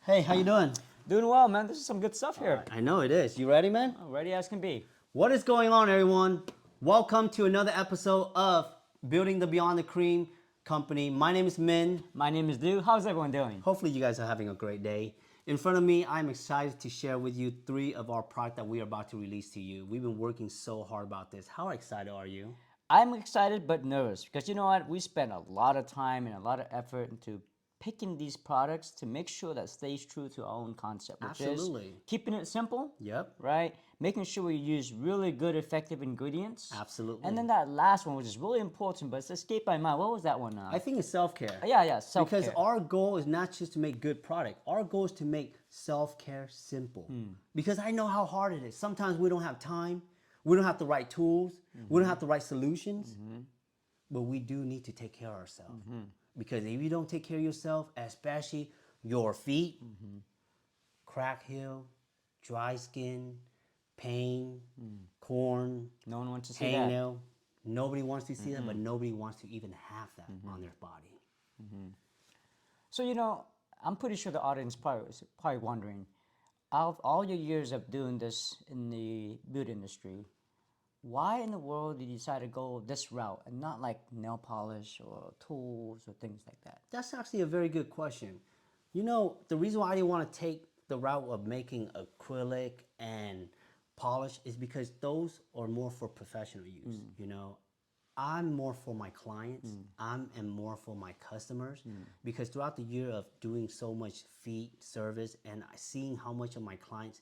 Hey, how you doing? Doing well, man. This is some good stuff here. I know it is. You ready, man? Ready as can be. What is going on, everyone? Welcome to another episode of Building the Beyond the Cream company. My name is Min. My name is Lou. How's everyone doing? Hopefully you guys are having a great day. In front of me, I'm excited to share with you 3 of our product that we are about to release to you. We've been working so hard about this. How excited are you? I'm excited but nervous because you know what? We spent a lot of time and a lot of effort into picking these products to make sure that stays true to our own concept, which Absolutely. is keeping it simple. Yep. Right? Making sure we use really good, effective ingredients. Absolutely. And then that last one, which is really important, but it's escaped my mind. What was that one? I think it's self-care. Yeah, self-care. Because our goal is not just to make good product. Our goal is to make self-care simple. Because I know how hard it is. Sometimes we don't have time. We don't have the right tools. We don't have the right solutions. But we do need to take care of ourselves. Because if you don't take care of yourself, especially your feet, crack heel, dry skin, pain, corn, No one wants to see that. hangnail, nobody wants to see that, but nobody wants to even have that on their body. So, I'm pretty sure the audience is probably wondering, out of all your years of doing this in the beauty industry, why in the world did you decide to go this route and not like nail polish or tools or things like that? That's actually a very good question. You know, the reason why I didn't want to take the route of making acrylic and polish is because those are more for professional use. You know, I'm more for my clients. I'm and more for my customers because throughout the year of doing so much feet service and seeing how much of my clients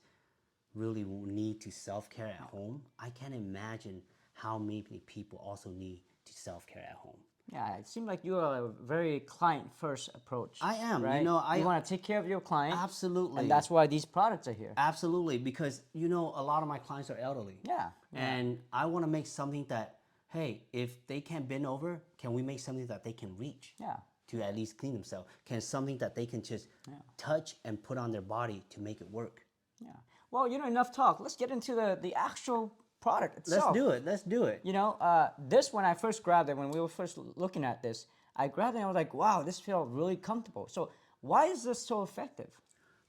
really will need to self-care at home, I can't imagine how many people also need to self-care at home. Yeah, it seemed like you are a very client-first approach. I am. Right? You know, you want to take care of your client. Absolutely. And that's why these products are here. Absolutely, because you know a lot of my clients are elderly. Yeah. And I want to make something that, hey, if they can't bend over, can we make something that they can reach? Yeah. To at least clean themselves. Can something that they can just touch and put on their body to make it work? Yeah. Well, enough talk. Let's get into the actual product itself. Let's do it. Let's do it. This when I first grabbed it, when we were first looking at this, I grabbed it and I was like, wow, this feels really comfortable. So why is this so effective?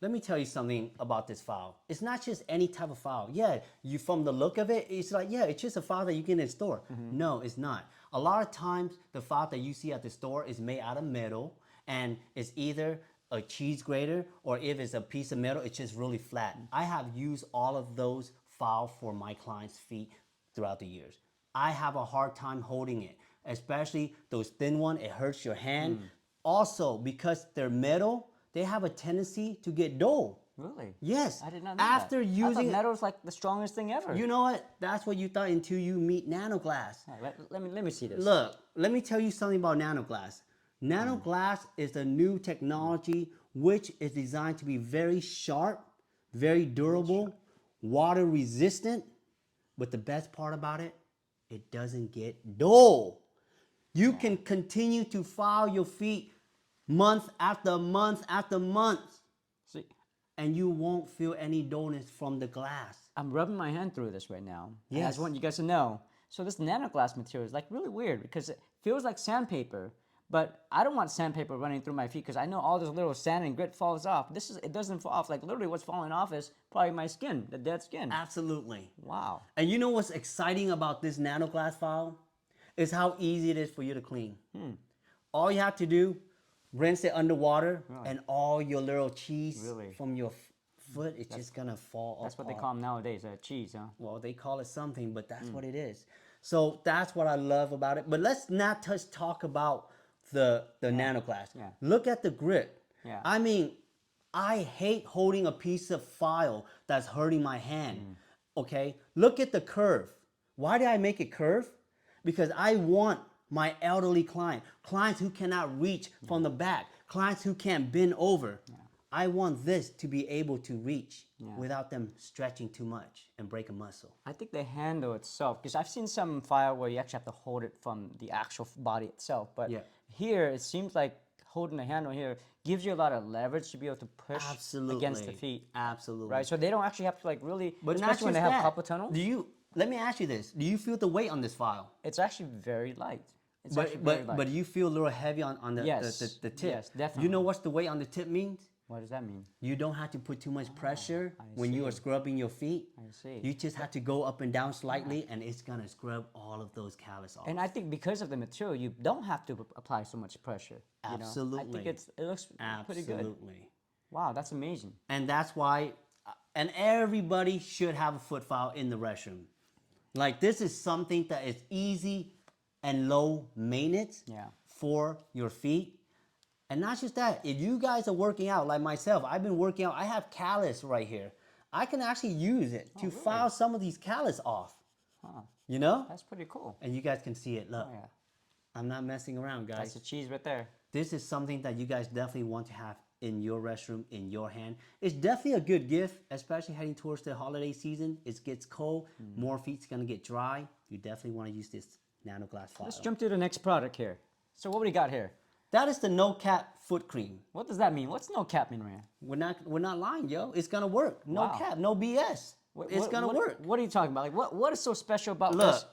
Let me tell you something about this file. It's not just any type of file. Yeah, you from the look of it, it's like, yeah, it's just a file that you get in the store. No, it's not. A lot of times, the file that you see at the store is made out of metal, and it's either a cheese grater, or if it's a piece of metal, it's just really flat. I have used all of those files for my clients' feet throughout the years. I have a hard time holding it, especially those thin ones. It hurts your hand. Also, because they're metal, they have a tendency to get dull. Really? Yes. I did not know After that. I using thought metal is like the strongest thing ever. you know what? That's what you thought until you meet nanoglass. All right, let me see this. Look, let me tell you something about nanoglass. Nanoglass is a new technology which is designed to be very sharp, very durable, water resistant. But the best part about it, it doesn't get dull. You can continue to file your feet month after month after month, See, and you won't feel any dullness from the glass. I'm rubbing my hand through this right now. And I Yes. just want you guys to know. So this nanoglass material is like really weird because it feels like sandpaper, but I don't want sandpaper running through my feet because I know all this little sand and grit falls off. It doesn't fall off. Like literally what's falling off is probably my skin, the dead skin. Absolutely. Wow. And you know what's exciting about this nanoglass file? Is how easy it is for you to clean. All you have to do, rinse it underwater, and all your little cheese Really? from your foot is just gonna fall off. That's what they call them nowadays, cheese, huh? Well, they call it something, but that's what it is. So that's what I love about it. But let's not just talk about the nanoglass. Yeah. Look at the grip. Yeah. I mean, I hate holding a piece of file that's hurting my hand. Okay? Look at the curve. Why did I make it curve? Because I want my elderly clients who cannot reach from the back, clients who can't bend over. I want this to be able to reach without them stretching too much and break a muscle. I think the handle itself, because I've seen some file where you actually have to hold it from the actual body itself, but Yeah. here it seems like holding the handle here gives you a lot of leverage to be able to push against the feet. Absolutely. Right, so they don't actually have to like really, But not especially when just they have that. carpal tunnel, Let me ask you this. Do you feel the weight on this file? it's actually very light. It's actually very light. But you feel a little heavy on the, Yes. the tip. Yes, definitely. You know what's the weight on the tip means? What does that mean? You don't have to put too much pressure I when you are see. scrubbing your feet. I see. You just have to go up and down slightly, and it's gonna scrub all of those callus off. And I think because of the material, you don't have to apply so much pressure. You know? I Absolutely. think it looks pretty good. Absolutely. Wow, that's amazing. And that's why, and everybody should have a foot file in the restroom. Like this is something that is easy and low maintenance Yeah. for your feet. And not just that, if you guys are working out like myself, I've been working out, I have callus right here. I can actually use it to file some of these callus off. Huh. You know? That's pretty cool. And you guys can see it. Look, Oh yeah, I'm not messing around, guys. that's the cheese right there. This is something that you guys definitely want to have in your restroom, in your hand. It's definitely a good gift, especially heading towards the holiday season. It gets cold, more feet's gonna get dry. You definitely want to use this nano glass file. Let's jump to the next product here. So what do we got here? That is the no cap foot cream. What does that mean? What's no cap mean, Ryan? We're not lying, yo. It's gonna work. No Wow. cap, no BS. It's gonna work. What are you talking about? Like what is so special about Look, this?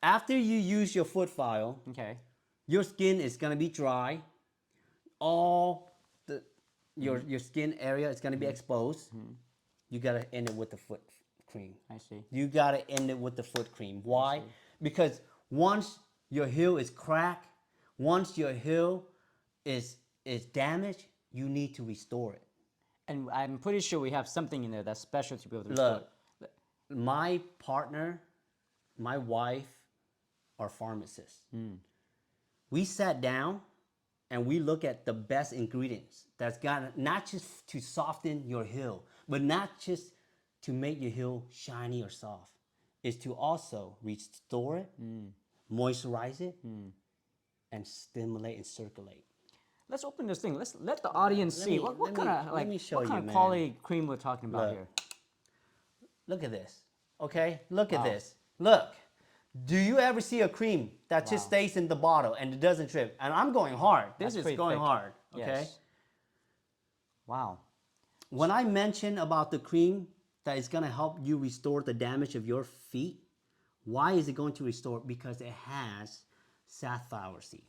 after you use your foot file, Okay. your skin is gonna be dry. All the your skin area is gonna be exposed. You gotta end it with the foot cream. I see. You gotta end it with the foot cream. Why? Because once your heel is cracked, once your heel is damaged, you need to restore it. And I'm pretty sure we have something in there that's special to be able to restore. Look, my partner, my wife, are pharmacists. We sat down and we look at the best ingredients that's got not just to soften your heel, but not just to make your heel shiny or soft, is to also restore it, moisturize it, and stimulate and circulate. Let's open this thing. Let's let the audience see me- what let kind me- of let me show what you, kind of man. quality cream we're talking about Look. here. Look at this. Okay? Look at Wow. this. Look. Do you ever see a cream that just Wow. stays in the bottle and it doesn't trip? And I'm going hard. This That's is pretty going thick. hard. Okay? Yes. Wow. When I mention about the cream that is going to help you restore the damage of your feet, why is it going to restore? Because it has safflower seeds.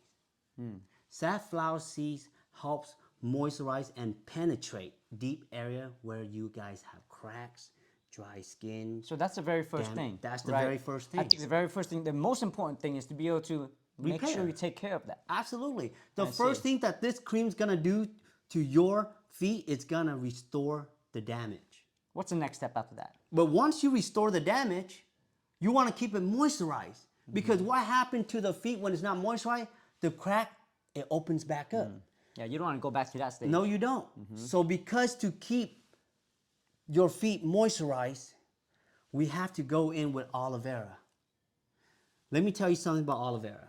Safflower seeds helps moisturize and penetrate deep area where you guys have cracks, dry skin. So that's the very first Damn, thing. that's the right? very first I thing. think the very first thing, the most important thing is to be able to make sure Repair. you take care of that. Absolutely. The I first see. thing that this cream's gonna do to your feet, it's gonna restore the damage. What's the next step after that? But once you restore the damage, you wanna keep it moisturized. Because what happened to the feet when it's not moisturized? The crack, it opens back up. Yeah, you don't want to go back to that stage. No, you don't. So because to keep your feet moisturized, we have to go in with aloe vera. Let me tell you something about aloe vera.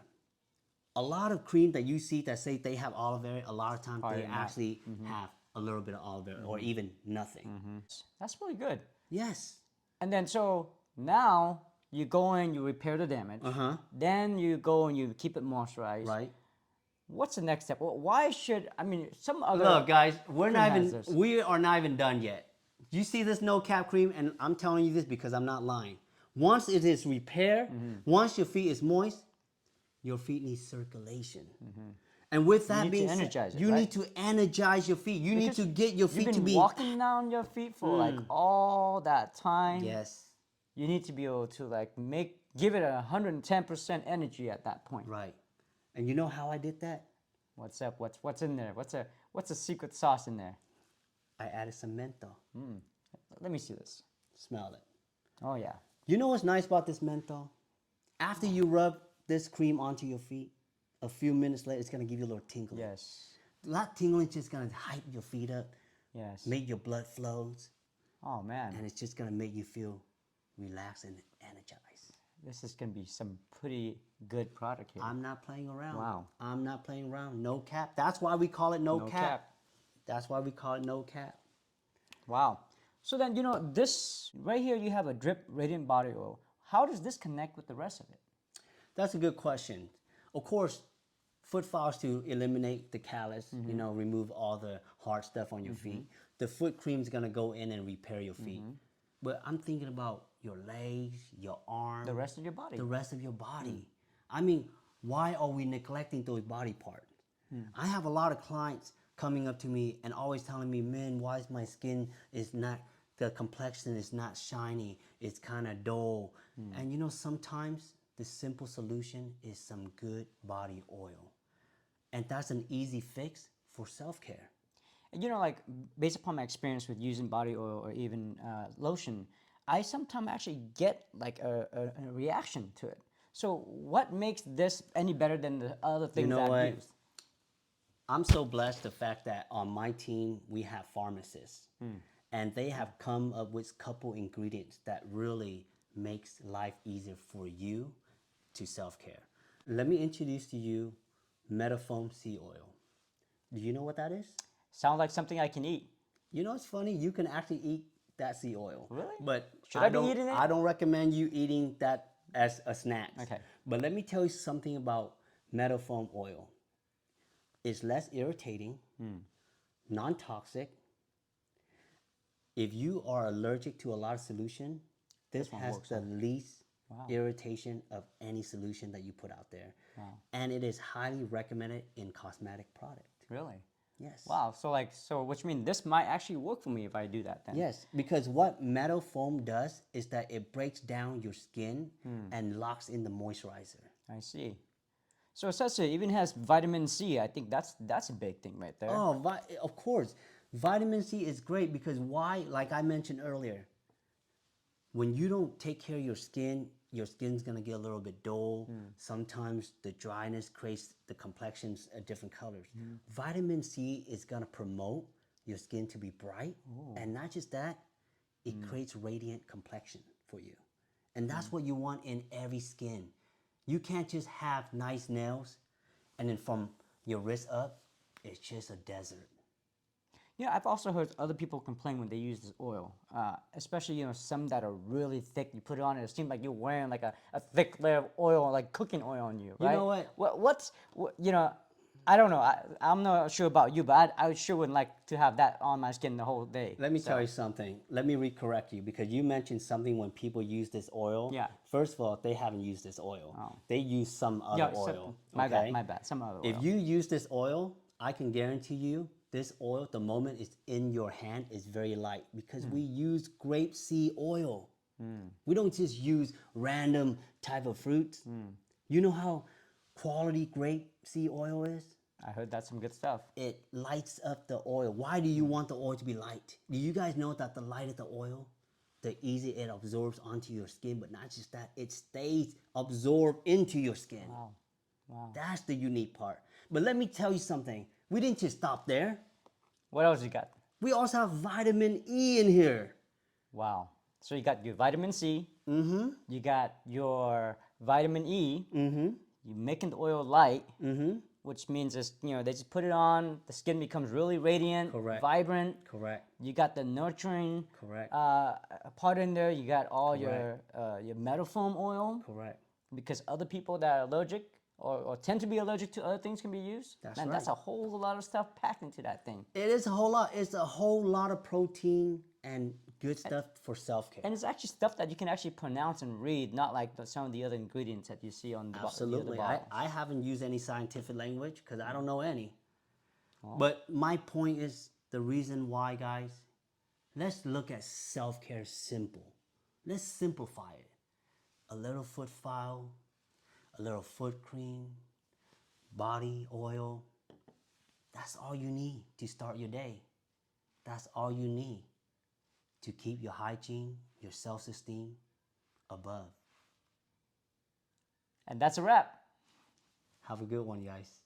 A lot of cream that you see that say they have aloe vera, a lot of times Probably they not. actually have a little bit of aloe vera or even nothing. That's really good. Yes. And then so now you go in, you repair the damage. Uh-huh. Then you go and you keep it moisturized. Right. What's the next step? Well, why should some other Look, guys, we are not even done yet. You see this no cap cream, and I'm telling you this because I'm not lying. Once it is repaired, once your feet is moist, your feet need circulation. And with that need to being said, energize it, you right? need to energize your feet. You need Because to get your You've feet been to be walking down your feet for like all that time. yes, You need to be able to like give it 110% energy at that point. right. And you know how I did that? What's up? What's in there? What's a secret sauce in there? I added some menthol. Let me see this. Smell it. Oh yeah. You know what's nice about this menthol? After you rub this cream onto your feet, a few minutes later, it's gonna give you a little tingling. Yes. That tingling is just gonna hype your feet up, Yes. make your blood flows, Oh man. and it's just gonna make you feel relaxed and energized. This is gonna be some pretty good product here. I'm not playing around. Wow. I'm not playing around. No cap. That's why we call it no, No cap. cap. That's why we call it no cap. Wow. So then this right here you have a drip radiant body oil. How does this connect with the rest of it? That's a good question. Of course, foot files to eliminate the callus, remove all the hard stuff on your feet. The foot cream is gonna go in and repair your feet. But I'm thinking about your legs, your arm, The rest of your body. the rest of your body. I mean, why are we neglecting those body parts? I have a lot of clients coming up to me and always telling me, man, why is my skin is not, the complexion is not shiny, it's kind of dull. And you know, sometimes the simple solution is some good body oil. And that's an easy fix for self-care. And, you know, like based upon my experience with using body oil or even lotion, I sometimes actually get like a reaction to it. So what makes this any better than the other things know that what? I've used? I'm so blessed the fact that on my team we have pharmacists, and they have come up with couple ingredients that really makes life easier for you to self-care. Let me introduce to you Metafoam Sea Oil. Do you know what that is? Sounds like something I can eat. You know, it's funny. You can actually eat that sea oil. Really? But Should I be eating it? I don't recommend you eating that as a snack. Okay. But let me tell you something about Metafoam oil. It's less irritating, non-toxic. If you are allergic to a lot of solution, this one has works, the least Wow. irritation of any solution that you put out there. Wow. And it is highly recommended in cosmetic product. Really? Yes. Wow. So like, so which means this might actually work for me if I do that then. Yes, because what metal foam does is that it breaks down your skin and locks in the moisturizer. I see. So it says it even has vitamin C. I think that's a big thing right there. Oh, of course. Vitamin C is great because why? Like I mentioned earlier, when you don't take care of your skin's gonna get a little bit dull. Sometimes the dryness creates the complexions of different colors. Vitamin C is gonna promote your skin to be bright, and not just that, it creates radiant complexion for you. And that's what you want in every skin. You can't just have nice nails and then from your wrist up, it's just a desert. Yeah, I've also heard other people complain when they use this oil, especially, you know, some that are really thick. You put it on, and it seems like you're wearing like a thick layer of oil, like cooking oil on you, right? You know what? What's you know, I don't know. I'm not sure about you, but I sure would like to have that on my skin the whole day. Let me tell you something. Let me recorrect you because you mentioned something when people use this oil. Yeah. First of all, they haven't used this oil. Oh. They use some other Yeah, oil. my okay? bad, my bad. Some other oil. If you use this oil, I can guarantee you this oil, the moment it's in your hand, is very light because we use grape seed oil. We don't just use random type of fruits. You know how quality grape seed oil is? I heard that's some good stuff. It lights up the oil. Why do you want the oil to be light? Do you guys know that the lighter the oil, the easier it absorbs onto your skin? But not just that, it stays absorbed into your skin. Wow. Wow. That's the unique part. But let me tell you something. We didn't just stop there. What else you got? We also have vitamin E in here. Wow. So you got your vitamin C. Mm-hmm. You got your vitamin E. Mm-hmm. You're making the oil light. Mm-hmm. Which means is, you know, they just put it on, the skin becomes really radiant, Correct. vibrant. Correct. You got the nurturing Correct. part in there. You got all Correct. your Metafoam oil, Correct. because other people that are allergic or tend to be allergic to other things can be used. That's Man, right. that's a whole lot of stuff packed into that thing. It is a whole lot. It's a whole lot of protein and good stuff for self-care. And it's actually stuff that you can actually pronounce and read, not like some of the other ingredients that you see on the Absolutely. the other bottles. I haven't used any scientific language because I don't know any. But my point is the reason why, guys, let's look at self-care simple. Let's simplify it. A little foot file, a little foot cream, body oil. That's all you need to start your day. That's all you need to keep your hygiene, your self-esteem above. And that's a wrap. Have a good one, guys.